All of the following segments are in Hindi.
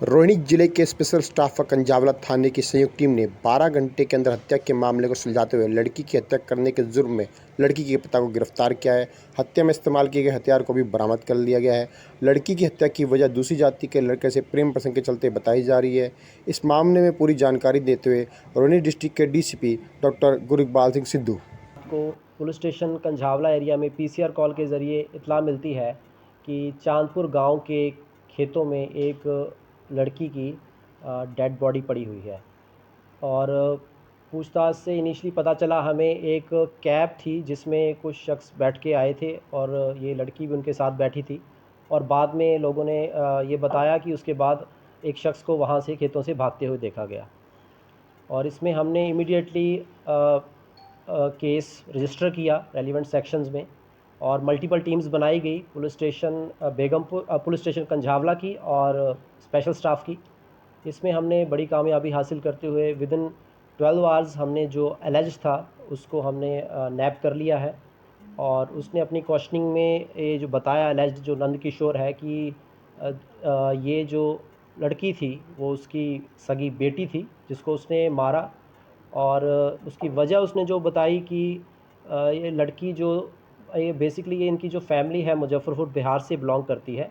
रोहिणी जिले के स्पेशल स्टाफ व कंजावला थाने की संयुक्त टीम ने 12 घंटे के अंदर हत्या के मामले को सुलझाते हुए लड़की की हत्या करने के जुर्म में लड़की के पिता को गिरफ्तार किया है। हत्या में इस्तेमाल किए गए हथियार को भी बरामद कर लिया गया है। लड़की की हत्या की वजह दूसरी जाति के लड़के से प्रेम प्रसंग के चलते बताई जा रही है। इस मामले में पूरी जानकारी देते हुए रोहिणी डिस्ट्रिक्ट के DCP डॉक्टर गुरइकबाल सिंह सिद्धू को पुलिस स्टेशन कंझावला एरिया में PCR कॉल के ज़रिए इत्तला मिलती है कि चांदपुर गांव के खेतों में एक लड़की की डेड बॉडी पड़ी हुई है। और पूछताछ से इनिशियली पता चला हमें एक कैब थी जिसमें कुछ शख्स बैठ के आए थे और ये लड़की भी उनके साथ बैठी थी। और बाद में लोगों ने ये बताया कि उसके बाद एक शख्स को वहाँ से खेतों से भागते हुए देखा गया। और इसमें हमने इमीडिएटली केस रजिस्टर किया रेलिवेंट सेक्शंस में और मल्टीपल टीम्स बनाई गई police station Begampur, police station Kanjhawala की और स्पेशल स्टाफ की। इसमें हमने बड़ी कामयाबी हासिल करते हुए विदिन 12 आवर्स हमने जो एलिज था उसको हमने नैप कर लिया है। और उसने अपनी क्वेश्चनिंग में ये जो बताया एलिज्ड जो नंद किशोर है कि ये जो लड़की थी वो उसकी सगी बेटी थी जिसको उसने मारा। और उसकी वजह उसने जो बताई कि ये लड़की जो ये बेसिकली ये इनकी जो फैमिली है मुजफ्फरपुर बिहार से बिलोंग करती है।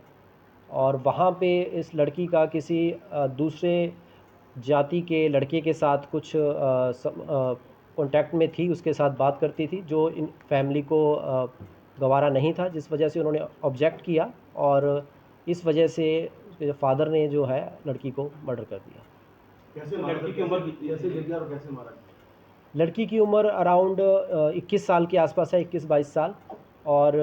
और वहाँ पे इस लड़की का किसी दूसरे जाति के लड़के के साथ कुछ कांटेक्ट में थी, उसके साथ बात करती थी जो इन फैमिली को गवारा नहीं था, जिस वजह से उन्होंने ऑब्जेक्ट किया और इस वजह से उसके फादर ने जो है लड़की को मर्डर कर दिया। कैसे लड़की की उम्र कितनी, कैसे गिर गया और कैसे मारा? लड़की की उम्र अराउंड 21 साल के आसपास है, 21-22 साल। और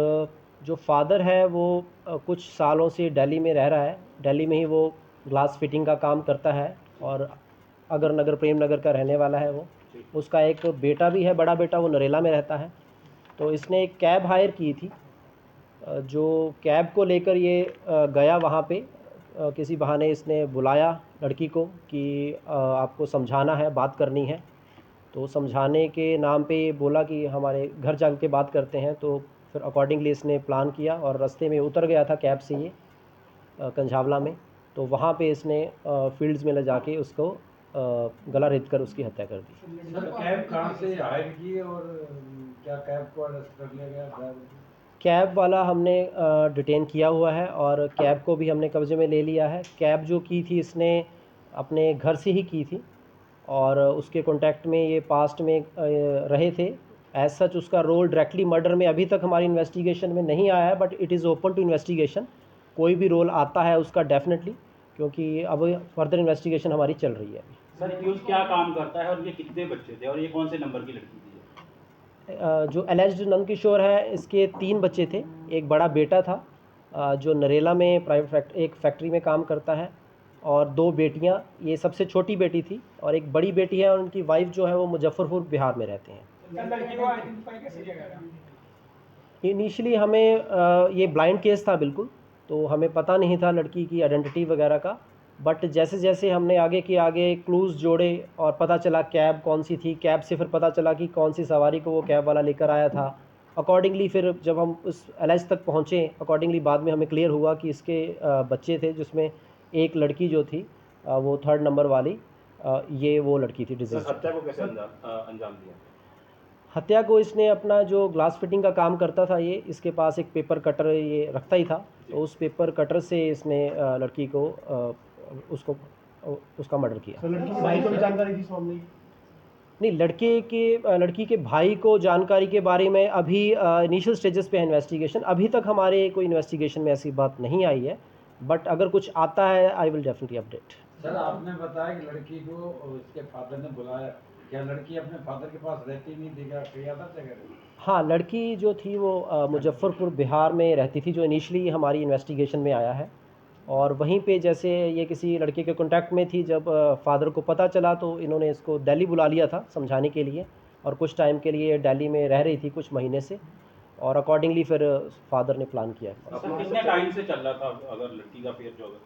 जो फादर है वो कुछ सालों से दिल्ली में रह रहा है। दिल्ली में ही वो ग्लास फिटिंग का काम करता है और अगर नगर प्रेम नगर का रहने वाला है वो। उसका एक बेटा भी है, बड़ा बेटा, वो नरेला में रहता है। तो इसने एक कैब हायर की थी, जो कैब को लेकर ये गया वहाँ पे। किसी बहाने इसने बुलाया लड़की को कि आपको समझाना है, बात करनी है। तो समझाने के नाम पे ये बोला कि हमारे घर जा के बात करते हैं। तो फिर अकॉर्डिंगली इसने प्लान किया और रास्ते में उतर गया था कैब से ये कंझावला में। तो वहाँ पे इसने फील्ड्स में ले जाके उसको गला रेत कर उसकी हत्या कर दी। सर कैब कहाँ से हायर की और क्या कैब को अरेस्ट कर लिया गया ड्राइवर? कैब वाला हमने डिटेन किया हुआ है और कैब को भी हमने कब्ज़े में ले लिया है। कैब जो की थी इसने अपने घर से ही की थी और उसके कांटेक्ट में ये पास्ट में रहे थे। एज सच उसका रोल डायरेक्टली मर्डर में अभी तक हमारी इन्वेस्टिगेशन में नहीं आया है, but it is open to investigation. कोई भी रोल आता है उसका डेफिनेटली, क्योंकि अब फर्दर इन्वेस्टिगेशन हमारी चल रही है। सर एक्यूज क्या काम करता है और ये कितने बच्चे थे और ये कौन से नंबर की लड़की थी? जो एलिज्ड नंद किशोर है इसके 3 बच्चे थे। एक बड़ा बेटा था जो नरेला में प्राइवेट एक फैक्ट्री में काम करता है, और 2 बेटियां, ये सबसे छोटी बेटी थी और एक बड़ी बेटी है और उनकी वाइफ जो है वो मुजफ्फरपुर बिहार में रहते हैं। लड़की को आइडेंटिफाई कैसे किया गया? इनिशियली हमें ये ब्लाइंड केस था बिल्कुल, तो हमें पता नहीं था लड़की की आइडेंटिटी वगैरह का। बट जैसे जैसे हमने आगे क्लूज़ जोड़े और पता चला कैब कौन सी थी, कैब से फिर पता चला कि कौन सी सवारी को वो कैब वाला लेकर आया था। अकॉर्डिंगली फिर जब हम उस एलिज तक पहुँचे, अकॉर्डिंगली बाद में हमें क्लियर हुआ कि इसके बच्चे थे, जिसमें एक लड़की जो थी वो 3rd नंबर वाली, ये वो लड़की थी डिजीज। हत्या को कैसे अंजाम दिया? हत्या को इसने अपना जो ग्लास फिटिंग का काम करता था, ये इसके पास एक पेपर कटर ये रखता ही था, तो उस पेपर कटर से इसने लड़की को उसको उसका मर्डर किया। तो लड़की के भाई को भी जानकारी थी इस मामले की? नहीं, लड़की के भाई को जानकारी के बारे में अभी इनिशियल स्टेजेस पे है इन्वेस्टिगेशन। अभी तक हमारे कोई इन्वेस्टिगेशन में ऐसी बात नहीं आई है, बट अगर कुछ आता है I will definitely update. Sir आपने बताया कि लड़की को उसके फादर ने बुलाया, क्या लड़की अपने फादर के पास रहती नहीं थी, क्या किया था जगह? हाँ, लड़की जो थी वो मुजफ्फरपुर बिहार में रहती थी, जो इनिशियली हमारी इन्वेस्टिगेशन में आया है। और वहीं पे जैसे ये किसी लड़के के कांटेक्ट में थी, जब फादर को पता चला तो इन्होंने इसको दिल्ली बुला लिया था समझाने के लिए, और कुछ टाइम के लिए दिल्ली में रह रही थी, कुछ महीने से, और अकॉर्डिंगली फिर फादर ने प्लान किया। सर कितने टाइम से चल रहा था अगर लड़की का अफेयर जो होगा?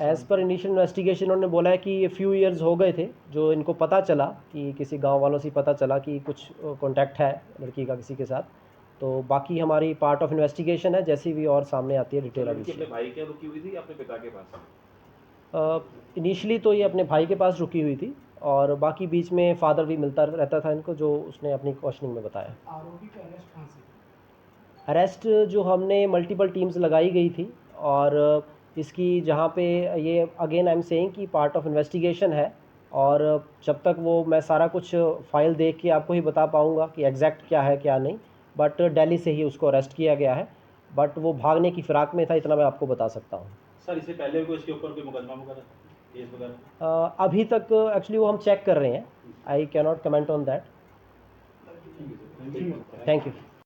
एज़ पर इनिशियल इन्वेस्टिगेशन उन्होंने बोला है कि ये फ्यू इयर्स हो गए थे जो इनको पता चला कि किसी गांव वालों से पता चला कि कुछ कांटेक्ट है लड़की का किसी के साथ। तो बाकी हमारी पार्ट ऑफ इन्वेस्टिगेशन है, जैसी भी और सामने आती है डिटेल अभी। अपने भाई के रुकी हुई थी या अपने पिता के पास? इनिशियली तो ये अपने भाई के पास रुकी हुई थी और बाकी बीच में फादर भी मिलता रहता था इनको, जो उसने अपनी क्वेश्चनिंग में बताया। आरोपी का अरेस्ट कहाँ से? अरेस्ट जो हमने मल्टीपल टीम्स लगाई गई थी और इसकी जहाँ पे ये अगेन आई एम सेइंग कि पार्ट ऑफ इन्वेस्टिगेशन है और जब तक वो मैं सारा कुछ फाइल देख के आपको ही बता पाऊँगा कि एग्जैक्ट क्या है क्या नहीं, बट दिल्ली से ही उसको अरेस्ट किया गया है, बट वो भागने की फिराक में था, इतना मैं आपको बता सकता हूँ। सर इससे पहले भी कोई इसके ऊपर कोई मुकदमा वगैरह केस वगैरह? अभी तक एक्चुअली वो हम चेक कर रहे हैं, I can not comment on that. ठीक है सर, थैंक यू।